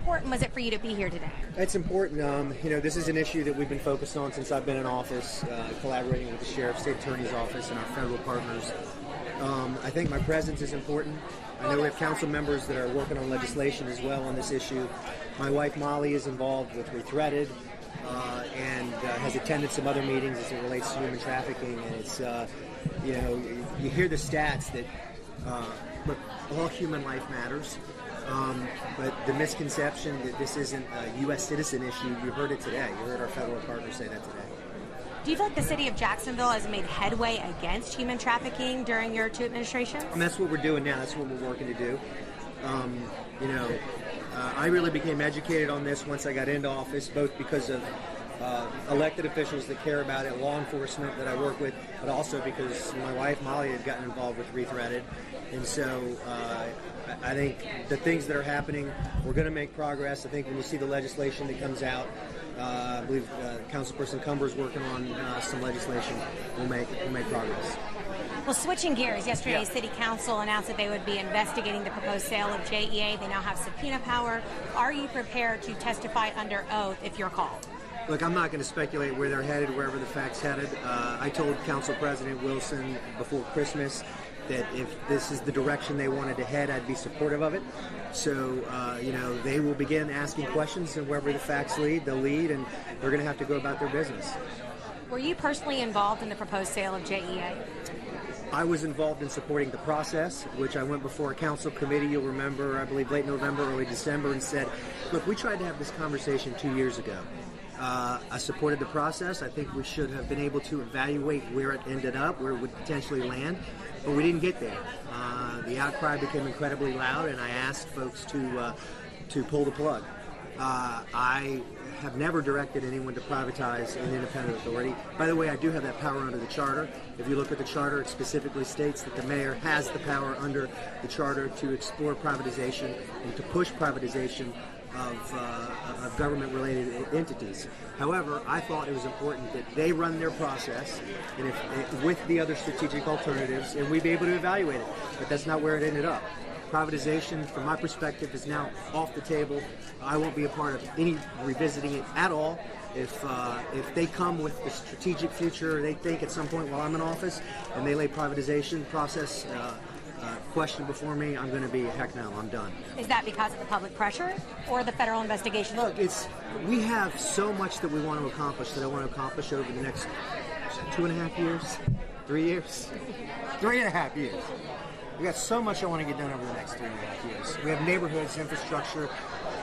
important was it for you to be here today? It's important. This is an issue that we've been focused on since I've been in office, collaborating with the Sheriff, State Attorney's Office, and our federal partners. I think my presence is important. I know we have council members that are working on legislation as well on this issue. My wife Molly is involved with Rethreaded and has attended some other meetings as it relates to human trafficking. And it's, you hear the stats that, look, all human life matters. But the misconception that this isn't a U.S. citizen issue, you heard it today. You heard our federal partners say that today. Do you feel like the city of Jacksonville has made headway against human trafficking during your two administrations? And that's what we're doing now. That's what we're working to do. I really became educated on this once I got into office, both because of elected officials that care about it, law enforcement that I work with, but also because my wife Molly had gotten involved with Rethreaded. And so I think the things that are happening, we're going to make progress. I think when you see the legislation that comes out, I believe Councilperson Cumber's working on some legislation. We'll make progress. Well, switching gears, yesterday City Council announced that they would be investigating the proposed sale of JEA. They now have subpoena power. Are you prepared to testify under oath if you're called? Look, I'm not going to speculate where they're headed, wherever the fact's headed. I told Council President Wilson before Christmas that if this is the direction they wanted to head, I'd be supportive of it. So, they will begin asking questions, and wherever the facts lead, they'll lead, and they're going to have to go about their business. Were you personally involved in the proposed sale of JEA? I was involved in supporting the process, which I went before a council committee, you'll remember, I believe late November, early December, and said, look, we tried to have this conversation 2 years ago. I supported the process. I think we should have been able to evaluate where it ended up, where it would potentially land, but we didn't get there. The outcry became incredibly loud, and I asked folks to pull the plug. I have never directed anyone to privatize an independent authority. By the way, I do have that power under the charter. If you look at the charter, it specifically states that the mayor has the power under the charter to explore privatization and to push privatization of government-related entities. However, I thought it was important that they run their process and with the other strategic alternatives, and we'd be able to evaluate it. But that's not where it ended up. Privatization, from my perspective, is now off the table. I won't be a part of any revisiting it at all. If they come with the strategic future, they think at some point while I'm in office, and they lay privatization process question before me, I'm going to be, heck no, I'm done. Is that because of the public pressure or the federal investigation? Look, we have so much that we want to accomplish that I want to accomplish over the next 2.5 years, 3 years, 3.5 years. We got so much I want to get done over the next 3.5 years. We have neighborhoods, infrastructure,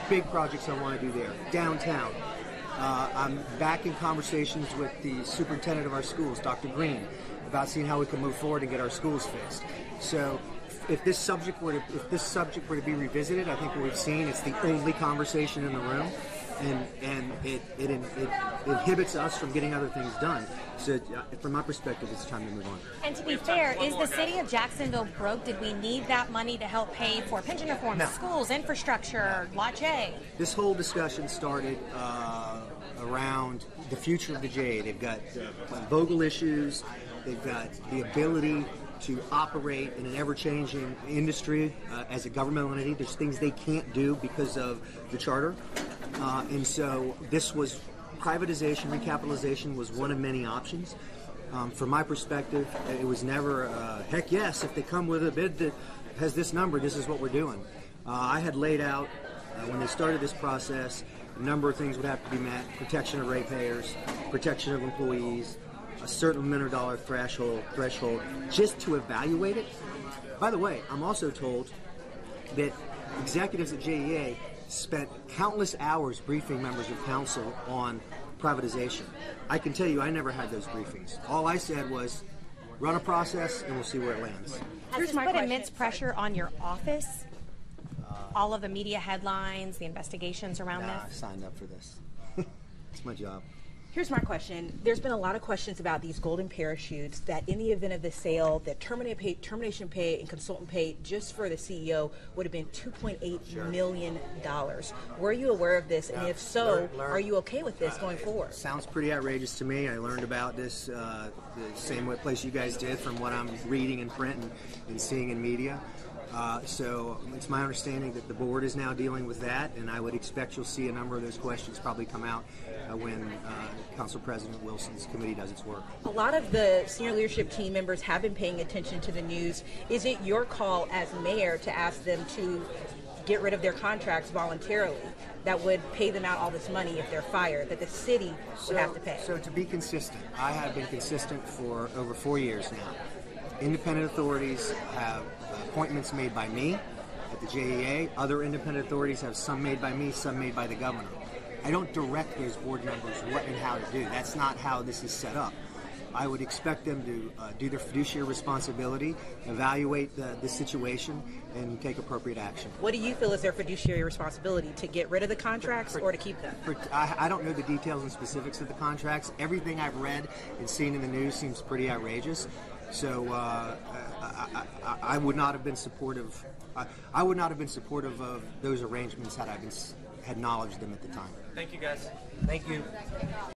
big projects I want to do there. Downtown. I'm back in conversations with the superintendent of our schools, Dr. Green, about seeing how we can move forward and get our schools fixed. So if this subject were to be revisited, I think what we've seen, it's the only conversation in the room, and it inhibits us from getting other things done. So from my perspective, it's time to move on. And to be fair, is the city of Jacksonville broke? Did we need that money to help pay for pension reform, schools, infrastructure, Lot J? This whole discussion started around the future of the J. They've got Vogel issues. They've got the ability to operate in an ever-changing industry as a governmental entity. There's things they can't do because of the charter. And so this was privatization, recapitalization was one of many options. From my perspective, it was never, heck yes, if they come with a bid that has this number, this is what we're doing. I had laid out, when they started this process, a number of things would have to be met: protection of ratepayers, protection of employees, a certain $1 million threshold, just to evaluate it. By the way, I'm also told that executives at JEA spent countless hours briefing members of council on privatization. I can tell you I never had those briefings. All I said was, run a process and we'll see where it lands. Has this put immense pressure on your office? All of the media headlines, the investigations around this? I signed up for this. It's my job. Here's my question. There's been a lot of questions about these golden parachutes that in the event of the sale, that termination pay and consultant pay just for the CEO would have been $2.8 million. Were you aware of this? And if so, are you okay with this going forward? Sounds pretty outrageous to me. I learned about this the same place you guys did from what I'm reading in print and seeing in media. So it's my understanding that the board is now dealing with that, and I would expect you'll see a number of those questions probably come out when Council President Wilson's committee does its work. A lot of the senior leadership team members have been paying attention to the news. Is it your call as mayor to ask them to get rid of their contracts voluntarily that would pay them out all this money if they're fired, that the city would have to pay? So to be consistent, I have been consistent for over 4 years now. Independent authorities have appointments made by me at the JEA. Other independent authorities have some made by me, some made by the governor. I don't direct those board members what and how to do. That's not how this is set up. I would expect them to do their fiduciary responsibility, evaluate the situation, and take appropriate action. What do you feel is their fiduciary responsibility, to get rid of the contracts or to keep them? I don't know the details and specifics of the contracts. Everything I've read and seen in the news seems pretty outrageous. So I would not have been supportive. I would not have been supportive of those arrangements had I had knowledge of them at the time. Thank you, guys. Thank you.